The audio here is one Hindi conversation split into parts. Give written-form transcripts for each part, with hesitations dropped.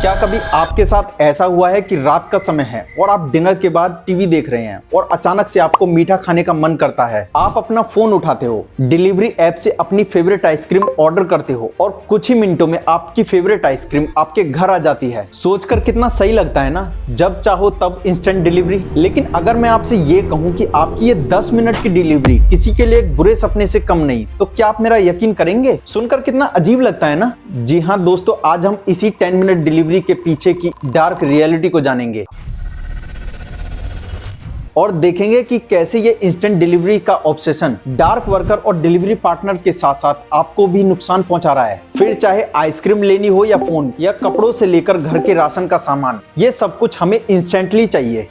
क्या कभी आपके साथ ऐसा हुआ है कि रात का समय है और आप डिनर के बाद टीवी देख रहे हैं और अचानक से आपको मीठा खाने का मन करता है। आप अपना फोन उठाते हो, डिलीवरी ऐप से अपनी फेवरेट आइसक्रीम ऑर्डर करते हो और कुछ ही मिनटों में आपकी फेवरेट आइसक्रीम आपके घर आ जाती है। सोचकर कितना सही लगता है ना, जब चाहो तब इंस्टेंट डिलीवरी। लेकिन अगर मैं आपसे ये कहूँ कि आपकी ये 10 मिनट की डिलीवरी किसी के लिए एक बुरे सपने से कम नहीं, तो क्या आप मेरा यकीन करेंगे? सुनकर कितना अजीब लगता है ना। जी हाँ दोस्तों, आज हम इसी 10 मिनट डिलीवरी के पीछे की डार्क रियलिटी को जानेंगे और देखेंगे कि कैसे ये इंस्टेंट डिलीवरी का ऑब्सेशन डार्क वर्कर और डिलीवरी पार्टनर के साथ साथ आपको भी नुकसान पहुंचा रहा है। फिर चाहे आइसक्रीम लेनी हो या फोन या कपड़ों से लेकर घर के राशन का सामान, ये सब कुछ हमें इंस्टेंटली चाहिए।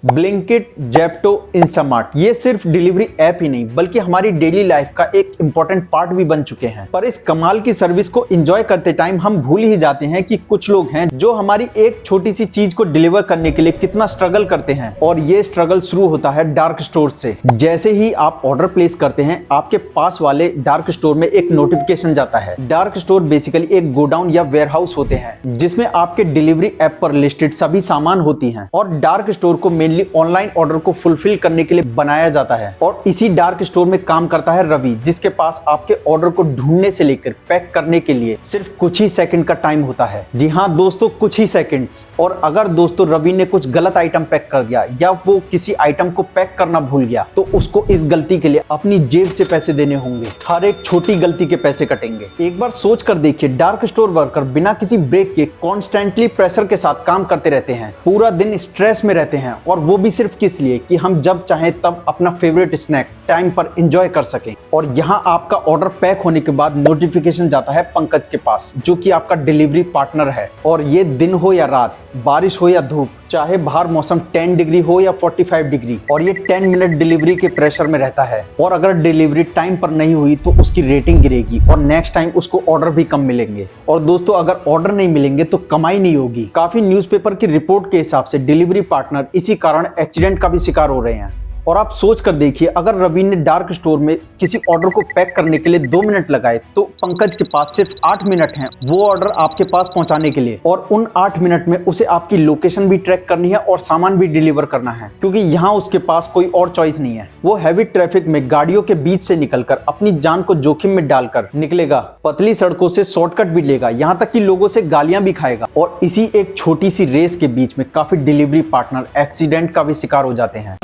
ब्लिंकिट, जेप्टो, इंस्टामार्ट ये सिर्फ डिलीवरी ऐप ही नहीं बल्कि हमारी डेली लाइफ का एक इंपॉर्टेंट पार्ट भी बन चुके हैं। पर इस कमाल की सर्विस को एंजॉय करते टाइम हम भूल ही जाते हैं कि कुछ लोग हैं जो हमारी एक छोटी सी चीज को डिलीवर करने के लिए कितना स्ट्रगल करते हैं। और ये स्ट्रगल शुरू होता है डार्क स्टोर से। जैसे ही आप ऑर्डर प्लेस करते हैं, आपके पास वाले डार्क स्टोर में एक नोटिफिकेशन जाता है। डार्क स्टोर बेसिकली एक गोडाउन या वेयरहाउस होते हैं जिसमें आपके डिलीवरी ऐप पर लिस्टेड सभी सामान होती हैं। और डार्क स्टोर को ऑनलाइन ऑर्डर को फुलफिल करने के लिए बनाया जाता है। और इसी डार्क स्टोर में काम करता है रवि, जिसके पास आपके ऑर्डर को ढूंढने से लेकर पैक करने के लिए सिर्फ कुछ ही सेकंड का टाइम होता है। जी हाँ दोस्तों, कुछ ही सेकंड्स। और अगर दोस्तों रवि ने कुछ गलत आइटम पैक कर दिया या वो किसी आइटम को पैक करना भूल गया, तो उसको इस गलती के लिए अपनी जेब से पैसे देने होंगे। हर एक छोटी गलती के पैसे कटेंगे। एक बार सोच कर देखिए, डार्क स्टोर वर्कर बिना किसी ब्रेक के कॉन्स्टेंटली प्रेशर के साथ काम करते रहते हैं, पूरा दिन स्ट्रेस में रहते हैं, और वो भी सिर्फ किस लिए कि हम जब चाहें तब अपना फेवरेट स्नैक टाइम पर एंजॉय कर सकें। और यहाँ आपका ऑर्डर पैक होने के बाद नोटिफिकेशन जाता है पंकज के पास, जो कि आपका डिलीवरी पार्टनर है। और ये दिन हो या रात, बारिश हो या धूप, चाहे बाहर मौसम 10 डिग्री हो या 45 डिग्री, और ये 10 मिनट डिलीवरी के प्रेशर में रहता है। और अगर डिलीवरी टाइम पर नहीं हुई तो उसकी रेटिंग गिरेगी और नेक्स्ट टाइम उसको ऑर्डर भी कम मिलेंगे। और दोस्तों अगर ऑर्डर नहीं मिलेंगे तो कमाई नहीं होगी। काफी न्यूज़पेपर की रिपोर्ट के हिसाब से डिलीवरी पार्टनर इसी कारण एक्सीडेंट का भी शिकार हो रहे हैं। और आप सोच कर देखिए, अगर रवि ने डार्क स्टोर में किसी ऑर्डर को पैक करने के लिए 2 मिनट लगाए, तो पंकज के पास सिर्फ 8 मिनट हैं वो ऑर्डर आपके पास पहुंचाने के लिए। और उन 8 मिनट में उसे आपकी लोकेशन भी ट्रैक करनी है और सामान भी डिलीवर करना है, क्योंकि यहाँ उसके पास कोई और चॉइस नहीं है। वो हैवी ट्रैफिक में गाड़ियों के बीच से निकलकर अपनी जान को जोखिम में डालकर निकलेगा, पतली सड़कों से शॉर्टकट भी लेगा, यहाँ तक कि लोगों से गालियां भी खाएगा। और इसी एक छोटी सी रेस के बीच में काफी डिलीवरी पार्टनर एक्सीडेंट का भी शिकार हो जाते हैं।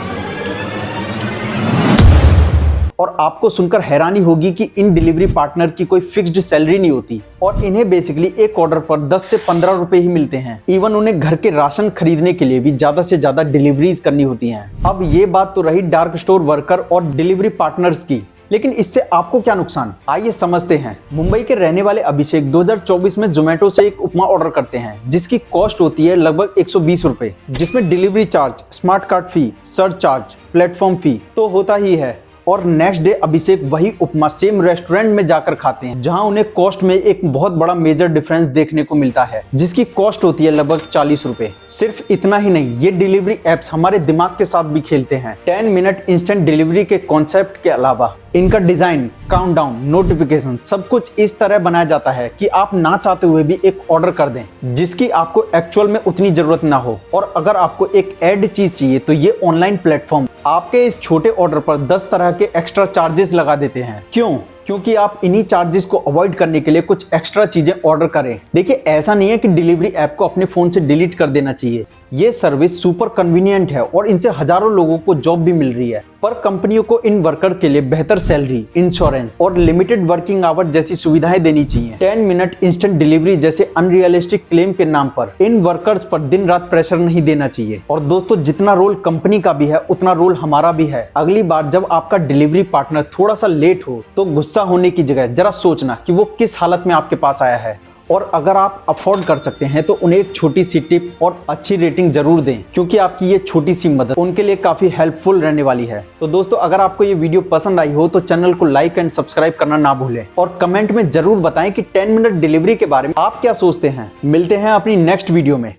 और आपको सुनकर हैरानी होगी कि इन डिलीवरी पार्टनर की कोई फिक्स्ड सैलरी नहीं होती और इन्हें बेसिकली एक ऑर्डर पर 10 से 15 रुपए ही मिलते हैं। इवन उन्हें घर के राशन खरीदने के लिए भी ज्यादा से ज्यादा डिलीवरीज करनी होती हैं। अब ये बात तो रही डार्क स्टोर वर्कर और डिलीवरी पार्टनर्स की, लेकिन इससे आपको क्या नुकसान, आइए समझते हैं। मुंबई के रहने वाले अभिषेक 2024 में जोमेटो से एक उपमा ऑर्डर करते हैं जिसकी कॉस्ट होती है लगभग 120 रुपए, जिसमें डिलीवरी चार्ज, स्मार्ट कार्ड फी, सर्च चार्ज, प्लेटफॉर्म फी तो होता ही है। और नेक्स्ट डे अभिषेक वही उपमा सेम रेस्टोरेंट में जाकर खाते हैं, जहां उन्हें कॉस्ट में एक बहुत बड़ा मेजर डिफरेंस देखने को मिलता है, जिसकी कॉस्ट होती है लगभग 40 रुपए। सिर्फ इतना ही नहीं, ये डिलीवरी एप्स हमारे दिमाग के साथ भी खेलते हैं। 10 मिनट इंस्टेंट डिलीवरी के कॉन्सेप्ट के अलावा इनका डिजाइन, काउंटडाउन, नोटिफिकेशन सब कुछ इस तरह बनाया जाता है कि आप ना चाहते हुए भी एक ऑर्डर कर दें जिसकी आपको एक्चुअल में उतनी जरूरत ना हो। और अगर आपको एक ऐड चीज चाहिए तो ये ऑनलाइन प्लेटफॉर्म आपके इस छोटे ऑर्डर पर 10 तरह के एक्स्ट्रा चार्जेस लगा देते हैं। क्यों? क्योंकि आप इन्हीं चार्जेस को अवॉइड करने के लिए कुछ एक्स्ट्रा चीजें ऑर्डर करें। देखिए, ऐसा नहीं है कि डिलीवरी ऐप को अपने फोन से डिलीट कर देना चाहिए। ये सर्विस सुपर कन्वीनियंट है और इनसे हजारों लोगों को जॉब भी मिल रही है। पर कंपनियों को इन वर्कर के लिए बेहतर सैलरी, इंश्योरेंस और लिमिटेड वर्किंग आवर जैसी सुविधाएं देनी चाहिए। 10 मिनट इंस्टेंट डिलीवरी जैसे अनरियलिस्टिक क्लेम के नाम पर इन वर्कर्स पर दिन रात प्रेशर नहीं देना चाहिए। और दोस्तों, जितना रोल कंपनी का भी है उतना रोल हमारा भी है। अगली बार जब आपका डिलीवरी पार्टनर थोड़ा सा लेट हो तो गुस्सा होने की जगह जरा सोचना कि वो किस हालत में आपके पास आया है। और अगर आप अफोर्ड कर सकते हैं तो उन्हें एक छोटी सी टिप और अच्छी रेटिंग जरूर दें, क्योंकि आपकी ये छोटी सी मदद उनके लिए काफी हेल्पफुल रहने वाली है। तो दोस्तों, अगर आपको ये वीडियो पसंद आई हो तो चैनल को लाइक एंड सब्सक्राइब करना ना भूलें और कमेंट में जरूर बताएं कि 10 मिनट डिलीवरी के बारे में आप क्या सोचते हैं। मिलते हैं अपनी नेक्स्ट वीडियो में।